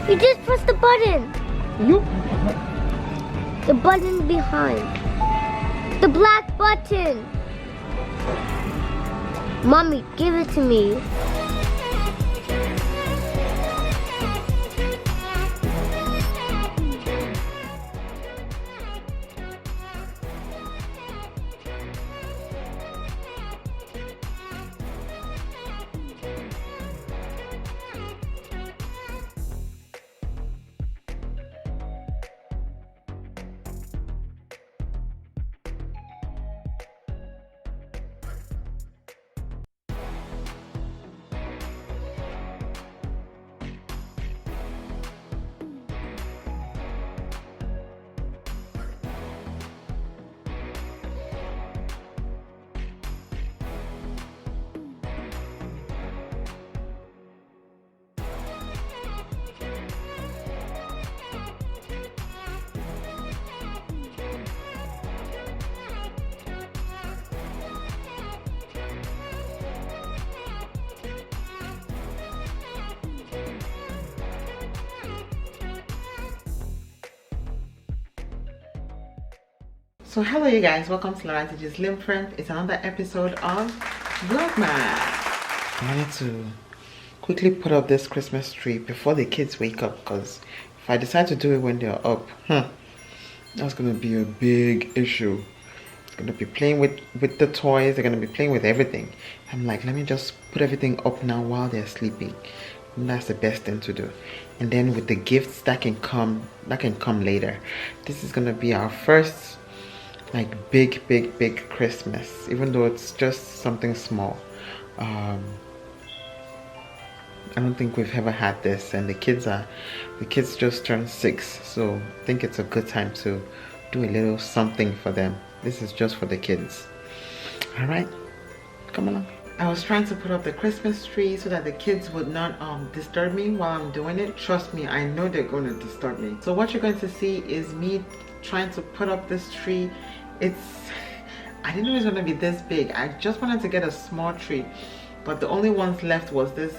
You just press the button. You? The button behind. The black button. Mommy, give it to me. So hello you guys, welcome to Laraddiji's LinPRinP. It's another episode of Vlogmas. I wanted to quickly put up this Christmas tree before the kids wake up, because if I decide to do it when they're up, that's gonna be a big issue. It's gonna be playing with the toys, they're gonna be playing with everything. I'm like, let me just put everything up now while they're sleeping. And that's the best thing to do. And then with the gifts that can come later. This is gonna be our first like big Christmas, even though it's just something small. I don't think we've ever had this, and the kids just turned 6, so I think it's a good time to do a little something for them. This is just for the kids. All right, come along. I was trying to put up the Christmas tree so that the kids would not disturb me while I'm doing it. Trust me, I know they're going to disturb me. So what you're going to see is me trying to put up this tree. I didn't know it was going to be this big. I just wanted to get a small tree, but the only ones left was this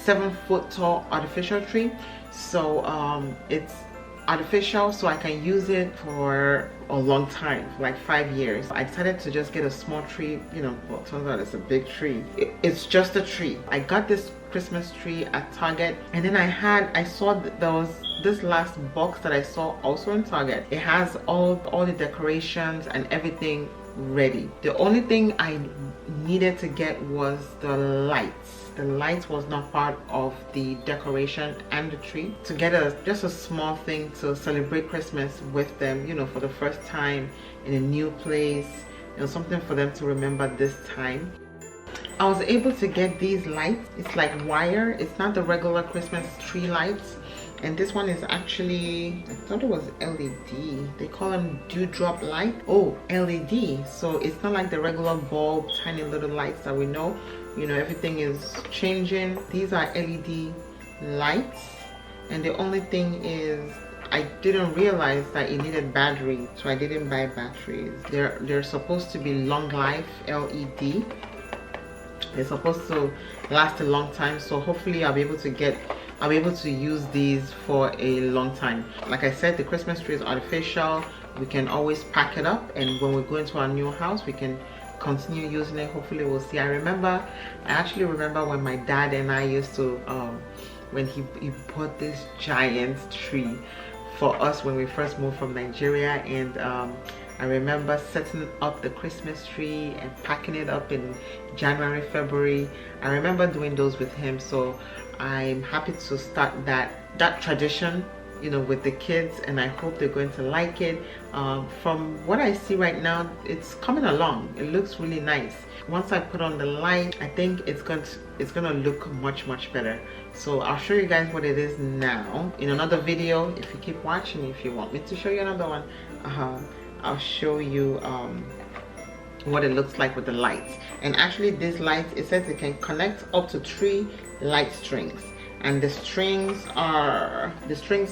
7-foot tall artificial tree. So it's artificial, so I can use it for a long time, like 5 years. I decided to just get a small tree. You know, well, it turns out it's a big tree. It's just a tree. I got this Christmas tree at Target, and then I saw that there was this last box that I saw also in Target. It has all the decorations and everything ready. The only thing I needed to get was the lights. The lights was not part of the decoration and the tree. To get just a small thing to celebrate Christmas with them, you know, for the first time in a new place, you know, something for them to remember this time. I was able to get these lights. It's like wire. It's not the regular Christmas tree lights. And this one is actually, I thought it was LED. They call them dewdrop light. Oh, LED. So it's not like the regular bulb, tiny little lights that we know. You know, everything is changing. These are LED lights. And the only thing is, I didn't realize that it needed battery, so I didn't buy batteries. They're supposed to be long life LED. They're supposed to last a long time, so hopefully I'll be able to use these for a long time. Like I said, the Christmas tree is artificial. We can always pack it up, and when we go into our new house, we can continue using it. Hopefully we'll see. I actually remember when my dad and I used to when he bought this giant tree for us when we first moved from Nigeria, and I remember setting up the Christmas tree and packing it up in January, February. I remember doing those with him, so I'm happy to start that tradition, you know, with the kids, and I hope they're going to like it. From what I see right now, it's coming along. It looks really nice. Once I put on the light, I think it's gonna look much better. So I'll show you guys what it is now in another video. If you keep watching, if you want me to show you another one, I'll show you what it looks like with the lights. And actually these lights, it says it can connect up to 3 light strings, and the strings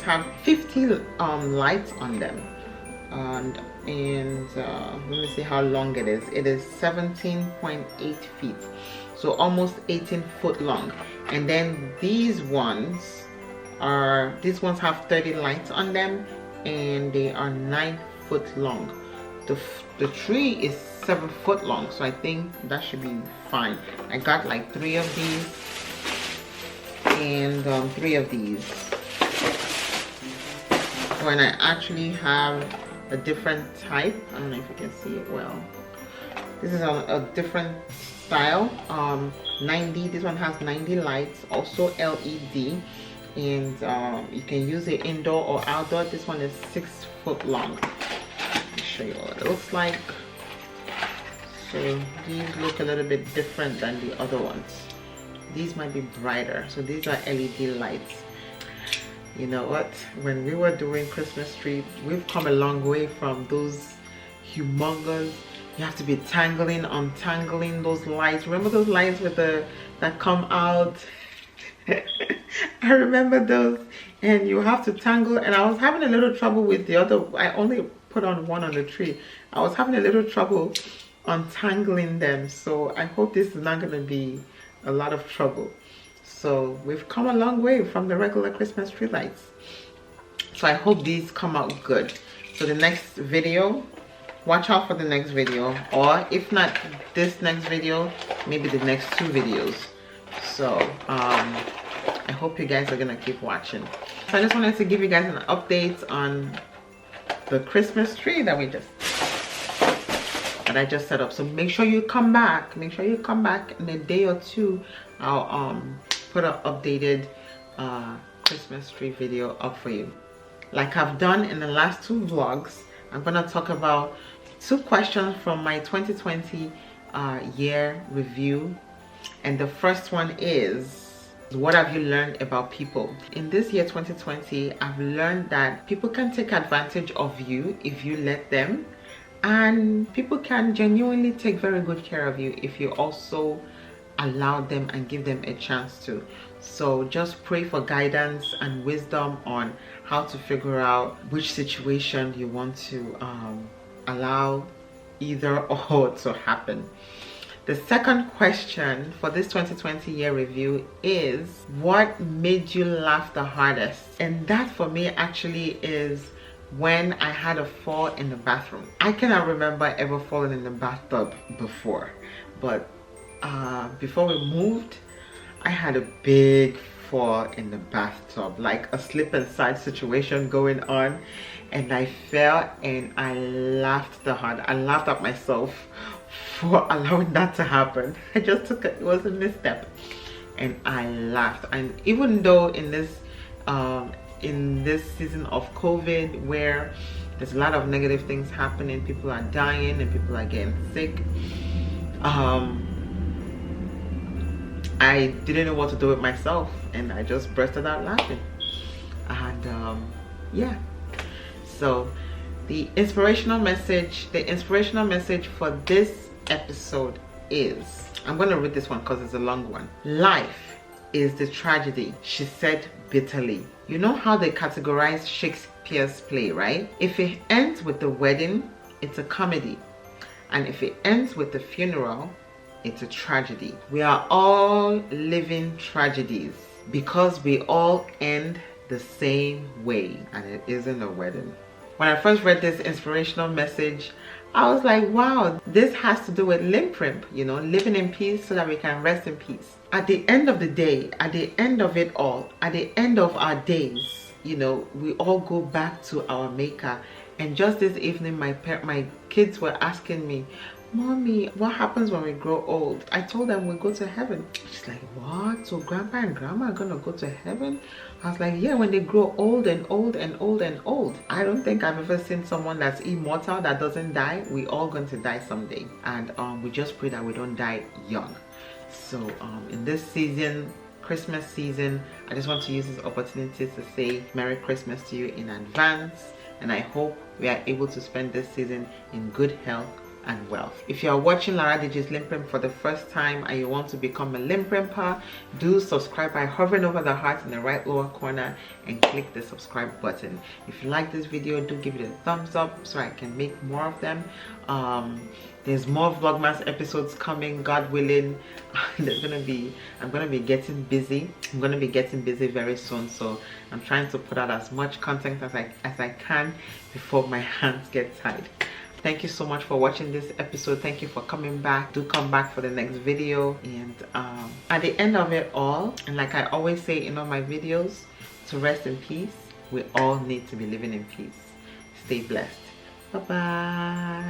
have 50 lights on them, and let me see how long it is. It is 17.8 feet, so almost 18 foot long. And then these ones are, these ones have 30 lights on them, and they are 9 foot long. The tree is 7 foot long, so I think that should be fine. I got like 3 of these and 3 of these. So, and I actually have a different type. I don't know if you can see it well. This is a different style. 90. This one has 90 lights, also LED, and you can use it indoor or outdoor. This one is 6 foot long. Show you what it looks like. So these look a little bit different than the other ones. These might be brighter. So these are LED lights. You know what, when we were doing Christmas tree, we've come a long way from those humongous, you have to be tangling, untangling those lights. Remember those lights with that come out? I remember those, and you have to tangle, and I was having a little trouble with the other. I only put on one on the tree. I was having a little trouble untangling them, so I hope this is not going to be a lot of trouble. So we've come a long way from the regular Christmas tree lights. So I hope these come out good. So the next video, watch out for the next video, or if not this next video, maybe the next 2 videos. So I hope you guys are gonna keep watching. So I just wanted to give you guys an update on the Christmas tree that I just set up. So make sure you come back. Make sure you come back in a day or 2. I'll put an updated Christmas tree video up for you. Like I've done in the last 2 vlogs, I'm gonna talk about 2 questions from my 2020 year review. And the first one is, what have you learned about people? In this year 2020, I've learned that people can take advantage of you if you let them, and people can genuinely take very good care of you if you also allow them and give them a chance to. So just pray for guidance and wisdom on how to figure out which situation you want to allow either or to happen. The second question for this 2020 year review is, what made you laugh the hardest? And that for me actually is when I had a fall in the bathroom. I cannot remember ever falling in the bathtub before, but before we moved, I had a big fall in the bathtub, like a slip and slide situation going on, and I fell and I laughed the hard. I laughed at myself for allowing that to happen. I just took it was a misstep, and I laughed. And even though in this season of COVID, where there's a lot of negative things happening, people are dying and people are getting sick, I didn't know what to do with myself, and I just bursted out laughing. And yeah, so the inspirational message for this episode is, I'm going to read this one because it's a long one. Life is the tragedy, she said bitterly. You know how they categorize Shakespeare's play, right? If it ends with the wedding, it's a comedy, and if it ends with the funeral, it's a tragedy. We are all living tragedies because we all end the same way, and it isn't a wedding. When I first read this inspirational message, I was like, wow, this has to do with LinPRinP, you know, living in peace so that we can rest in peace. At the end of the day, at the end of it all, at the end of our days, you know, we all go back to our maker. And just this evening, my kids were asking me, Mommy, what happens when we grow old? I told them we go to heaven. She's like, what? So grandpa and grandma are gonna go to heaven? I was like, yeah, when they grow old and old and old and old. I don't think I've ever seen someone that's immortal, that doesn't die. We all going to die someday. And we just pray that we don't die young. So in this season, Christmas season, I just want to use this opportunity to say Merry Christmas to you in advance. And I hope we are able to spend this season in good health and wealth. If you are watching Laradiji's LinPRinP for the first time and you want to become a LinPRinper, do subscribe by hovering over the heart in the right lower corner and click the subscribe button. If you like this video, do give it a thumbs up so I can make more of them. There's more Vlogmas episodes coming, God willing. I'm gonna be getting busy. I'm gonna be getting busy very soon, so I'm trying to put out as much content as I can before my hands get tied. Thank you so much for watching this episode. Thank you for coming back. Do come back for the next video. And at the end of it all, and like I always say in all my videos, to rest in peace, we all need to be living in peace. Stay blessed. Bye bye.